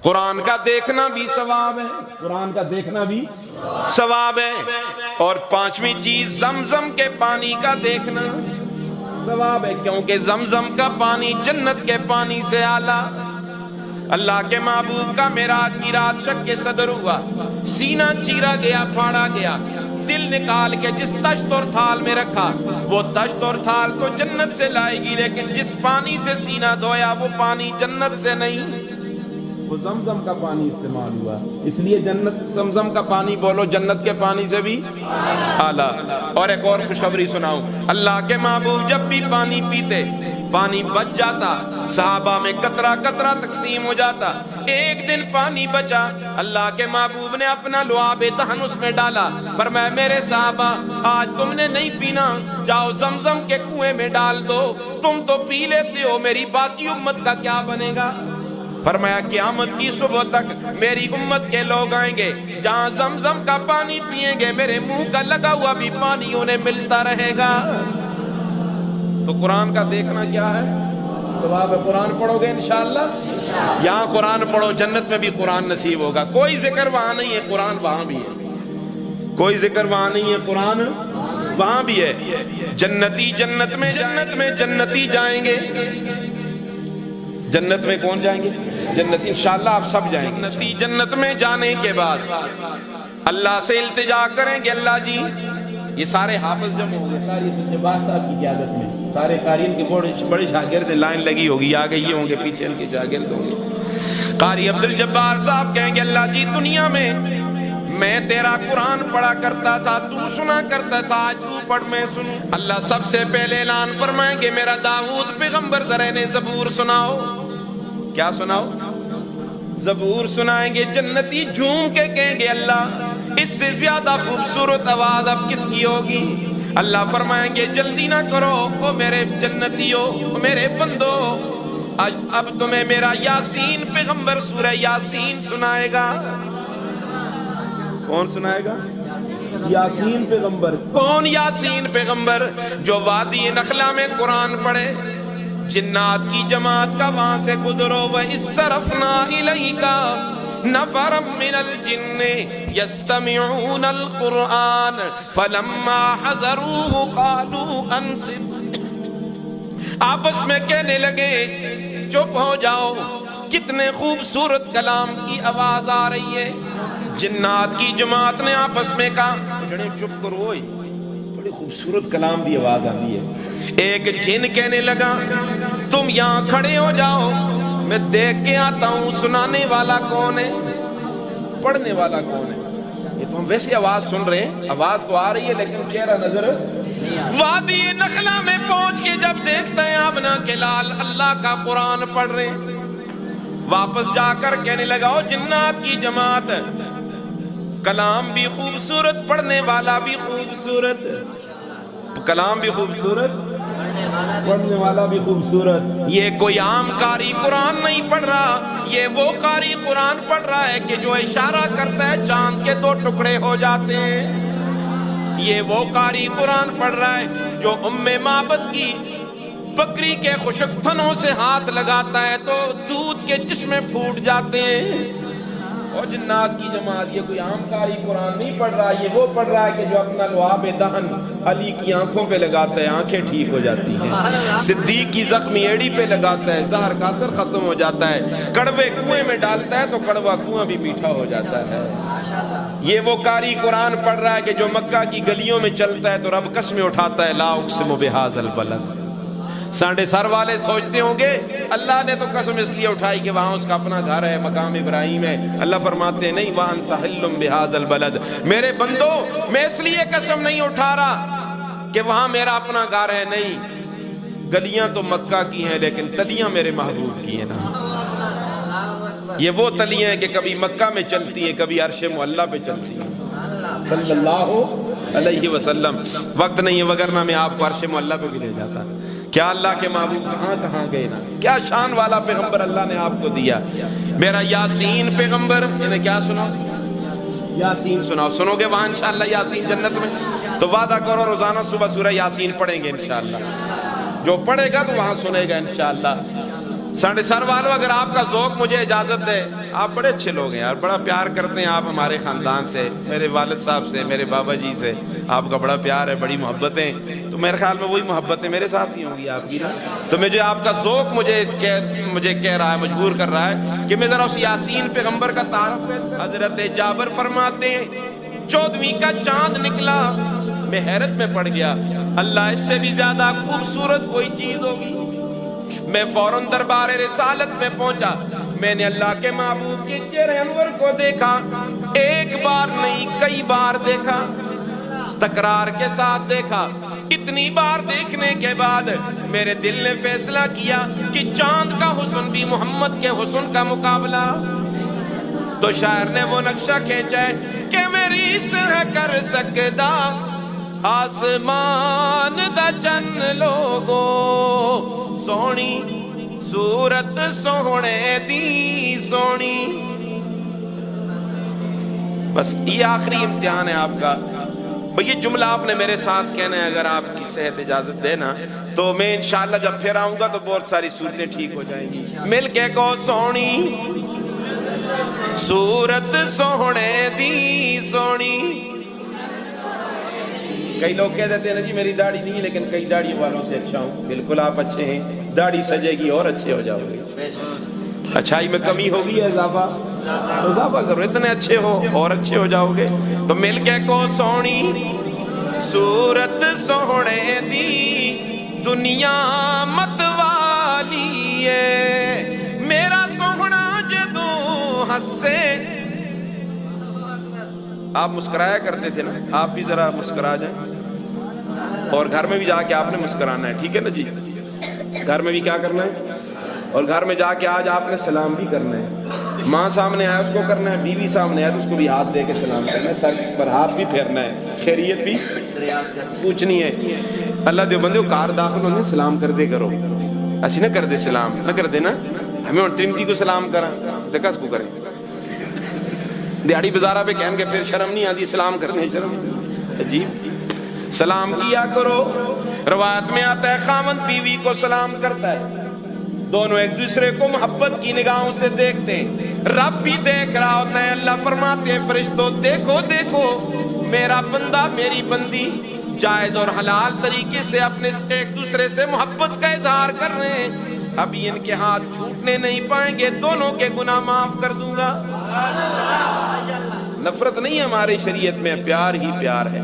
قرآن کا دیکھنا بھی ثواب ہے، قرآن کا دیکھنا بھی ثواب ہے۔ اور پانچویں چیز زمزم کے پانی کا دیکھنا ثواب ہے، کیونکہ زمزم کا پانی جنت کے پانی سے اعلیٰ۔ اللہ کے محبوب کا معراج کی رات شق کے صدر ہوا، سینہ چیرا گیا، پھاڑا گیا، دل نکال کے جس تشت اور تھال میں رکھا، وہ تشت اور تھال تو جنت سے لائے گی، لیکن جس پانی سے سینہ دھویا وہ پانی جنت سے نہیں، وہ زمزم کا پانی استعمال ہوا۔ اس لیے جنت زمزم کا پانی بولو جنت کے پانی سے بھی اعلیٰ۔ اور ایک اور خوشخبری سناؤں، اللہ کے محبوب جب بھی پانی پیتے پانی بچ جاتا، صحابہ میں قطرہ قطرہ تقسیم ہو جاتا۔ ایک دن پانی بچا، اللہ کے محبوب نے اپنا لعاب دہن اس میں ڈالا، فرمایا میرے صحابہ آج تم نے نہیں پینا، جاؤ زمزم کے کنویں میں ڈال دو، تم تو پی لیتے ہو، میری باقی امت کا کیا بنے گا؟ فرمایا قیامت کی صبح تک میری امت کے لوگ آئیں گے، جہاں زمزم کا پانی پیئیں گے میرے منہ کا لگا ہوا بھی پانی انہیں ملتا رہے گا۔ تو قرآن کا دیکھنا کیا ہے؟ ثواب ہے۔ قرآن پڑھو گے انشاءاللہ، یہاں قرآن پڑھو جنت میں بھی قرآن نصیب ہوگا۔ کوئی ذکر وہاں نہیں ہے، قرآن وہاں بھی ہے، کوئی ذکر وہاں نہیں ہے، قرآن وہاں بھی ہے۔ جنتی جنت میں جنتی جائیں گے، جنت میں کون جائیں گے؟ جنتی، انشاءاللہ آپ سب جائیں گے۔ جنتی جنت میں جانے کے بعد اللہ سے التجا کریں گے، اللہ جی یہ سارے حافظ جمع ہو گئے قاری عبدالجبار صاحب کی قیادت میں، سارے قارئین کے بڑے شاگرد لائن لگی ہوگی، آگے یہ ہوں گے، پیچھے ان کے شاگرد ہوں گے۔ قاری عبدالجبار صاحب کہیں گے اللہ جی دنیا میں تیرا قرآن پڑھا کرتا تھا، تو سنا کرتا تھا، آج تو پڑھ میں سنوں۔ اللہ سب سے پہلے اعلان فرمائیں گے میرا داؤد پیغمبر ذرا انہیں زبور سناؤ۔ کیا سناؤ؟ زبور سنائیں گے۔ جنتی جھوم کے کہیں گے اللہ اس سے زیادہ خوبصورت آواز اب کس کی ہوگی؟ اللہ فرمائیں گے جلدی نہ کرو او میرے جنتیو، میرے بندو، اب تمہیں میرا یاسین پیغمبر سورہ یاسین سنائے گا۔ کون سنائے گا؟ یاسین پیغمبر۔ کون یاسین پیغمبر؟ جو وادی نخلا میں قرآن پڑھے، جنات کی جماعت کا وہاں سے گزرو، وَإِسْصَرَفْنَا إِلَيْكَ نَفَرًا مِّنَ الْجِنِّ يَسْتَمِعُونَ الْقُرْآنَ فَلَمَّا حَضَرُوهُ قَالُوا أَنصِتُوا، آپس میں کہنے لگے چپ ہو جاؤ، کتنے خوبصورت کلام کی آواز آ رہی ہے۔ جنات کی جماعت نے آپس میں کہا جڑے چپ کرو، بڑی خوبصورت کلام دی آواز آتی ہے۔ ایک جن کہنے لگا تم یہاں کھڑے ہو جاؤ، میں دیکھ کے آتا ہوں سنانے والا کون ہے، پڑھنے والا کون ہے۔ یہ تو ہم ویسے آواز سن رہے ہیں، آواز تو آ رہی ہے لیکن چہرہ نظر وادی نخلا میں پہنچ کے جب دیکھتا ہے آمنہ کے لال اللہ کا قرآن پڑھ رہے ہیں، واپس جا کر کہنے لگا او جنات کی جماعت، کلام بھی خوبصورت، پڑھنے والا بھی خوبصورت، کلام بھی خوبصورت، پڑھنے والا بھی خوبصورت۔ یہ کوئی عام قاری قرآن نہیں پڑھ رہا، یہ وہ قاری قرآن پڑھ رہا ہے کہ جو اشارہ کرتا ہے چاند کے 2 ٹکڑے ہو جاتے ہیں۔ یہ وہ قاری قرآن پڑھ رہا ہے جو معبد کی بکری کے خشک تھنوں سے ہاتھ لگاتا ہے تو دودھ کے چشمے پھوٹ جاتے ہیں۔ اور جنات کی جماعت یہ کوئی عام قاری قرآن نہیں پڑھ رہا، یہ وہ پڑھ رہا ہے کہ جو اپنا لعاب دہن علی کی آنکھوں پہ لگاتا ہے، آنکھیں ٹھیک ہو جاتی ہیں، صدیق کی زخمی ایڑی پہ لگاتا ہے، زہر کا اثر ختم ہو جاتا ہے، کڑوے کنویں میں ڈالتا ہے تو کڑوا کنواں بھی میٹھا ہو جاتا ہے۔ یہ وہ قاری قرآن پڑھ رہا ہے کہ جو مکہ کی گلیوں میں چلتا ہے تو رب قسمیں اٹھاتا ہے، لا اقسم بہذا البلد۔ سانڈے سر والے سوچتے ہوں گے اللہ نے تو قسم اس لیے اٹھائی کہ وہاں اس کا اپنا گھر ہے، مقام ابراہیم ہے۔ اللہ فرماتے ہیں نہیں، وَأَنْتَ حِلٌّ بِهَذَا الْبَلَدِ، میرے بندو میں اس لیے قسم نہیں اٹھا رہا کہ وہاں میرا اپنا گھر ہے، نہیں، گلیاں تو مکہ کی ہیں لیکن تلیاں میرے محبوب کی ہیں نا۔ یہ وہ تلیاں ہیں کہ کبھی مکہ میں چلتی ہیں، کبھی عرش معلیٰ پہ چلتی ہیں صلی اللہ علیہ وسلم۔ وقت نہیں ہے وگرنہ میں آپ کو عرش معلیٰ پہ بھی لے جاتا۔ کیا اللہ کے محبوب کہاں کہاں گئے نا، کیا شان والا پیغمبر اللہ نے آپ کو دیا۔ میرا یاسین پیغمبر، انہیں کیا سناؤ؟ یاسین سناؤ۔ سنو گے وہاں انشاءاللہ یاسین جنت میں؟ تو وعدہ کرو روزانہ صبح سورہ یاسین پڑھیں گے انشاءاللہ، جو پڑھے گا تو وہاں سنے گا انشاءاللہ۔ ساڑھے سر والوں اگر آپ کا ذوق مجھے اجازت دے آپ بڑے اچھے لوگ ہیں یار, بڑا پیار کرتے ہیں آپ ہمارے خاندان سے, میرے والد صاحب سے, میرے بابا جی سے آپ کا بڑا پیار ہے, بڑی محبتیں. تو میرے خیال میں وہی محبتیں میرے ساتھ بھی ہوں گی آپ کی نا. تو مجھے آپ کا ذوق مجھے کہہ رہا ہے, مجبور کر رہا ہے کہ میں ذرا اس یاسین پیغمبر کا تعارف ہے. حضرت جابر فرماتے ہیں 14ویں کا چاند نکلا, میں حیرت میں پڑ گیا, اللہ اس سے بھی زیادہ خوبصورت کوئی چیز ہوگی. میں فوراً دربار رسالت میں پہنچا, میں نے اللہ کے محبوب کے چہرے انور کو دیکھا, ایک بار نہیں کئی بار دیکھا, تکرار کے ساتھ دیکھا. اتنی بار دیکھنے کے بعد میرے دل نے فیصلہ کیا کہ چاند کا حسن بھی محمد کے حسن کا مقابلہ. تو شاعر نے وہ نقشہ کھینچا ہے کہ میری سے کر سکتا آسمان دا چن لوگو, سونی صورت سونے دی سونی. بس یہ آخری امتحان ہے آپ کا. یہ جملہ آپ نے میرے ساتھ کہنا ہے, اگر آپ کی صحت اجازت دینا تو میں انشاءاللہ جب پھر آؤں گا تو بہت ساری صورتیں ٹھیک ہو جائیں گی. مل کے کو سونی صورت سونے دی سونی. کئی لوگ کہہ دیتے ہیں نا جی میری داڑھی نہیں ہے لیکن کئی داڑھی والوں سے اچھا ہوں. بالکل آپ اچھے ہیں, داڑھی سجے گی اور اچھے ہو جاؤ گے. اچھائی میں کمی ہوگی یا اضافہ کرو, اتنے اچھے ہو اور اچھے ہو جاؤ گے. تو مل کے کو سونی صورت سونے دی دنیا مت والی ہے, میرا سوہنا جدوں ہسے. آپ مسکرایا کرتے تھے نا, آپ بھی ذرا مسکرا جائیں. اور گھر میں بھی جا کے آپ نے مسکرانا ہے, ٹھیک ہے نا جی. گھر میں بھی کیا کرنا ہے, اور گھر میں جا کے آج آپ نے سلام بھی کرنا ہے. ماں سامنے آیا اس کو کرنا ہے, بیوی سامنے آیا تو اس کو بھی ہاتھ دے کے سلام کرنا ہے, سر پر ہاتھ بھی پھیرنا ہے, خیریت بھی پوچھنی ہے. اللہ دے بندے کار داخل ہونے سلام کر دے کرو, اسی نہ کر دے سلام نہ کر دے نا. ہمیں اور ترمتی کو سلام کرا دیکھا اس کو کریں دیہڑی بازارہ پہ کہیں گے پھر شرم نہیں آتی سلام کرنے, شرم عجیب. سلام کیا کرو. روایت میں آتا ہے خاوند بیوی کو سلام کرتا ہے, دونوں ایک دوسرے کو محبت کی نگاہوں سے دیکھتے ہیں. رب بھی دیکھ رہا ہوتا ہے. اللہ فرماتے ہیں فرشتوں دیکھو دیکھو میرا بندہ میری بندی جائز اور حلال طریقے سے اپنے ایک دوسرے سے محبت کا اظہار کر رہے ہیں. ابھی ان کے ہاتھ چھوٹنے نہیں پائیں گے, دونوں کے گناہ معاف کر دوں گا. نفرت نہیں ہے ہماری شریعت میں, پیار ہی پیار ہے.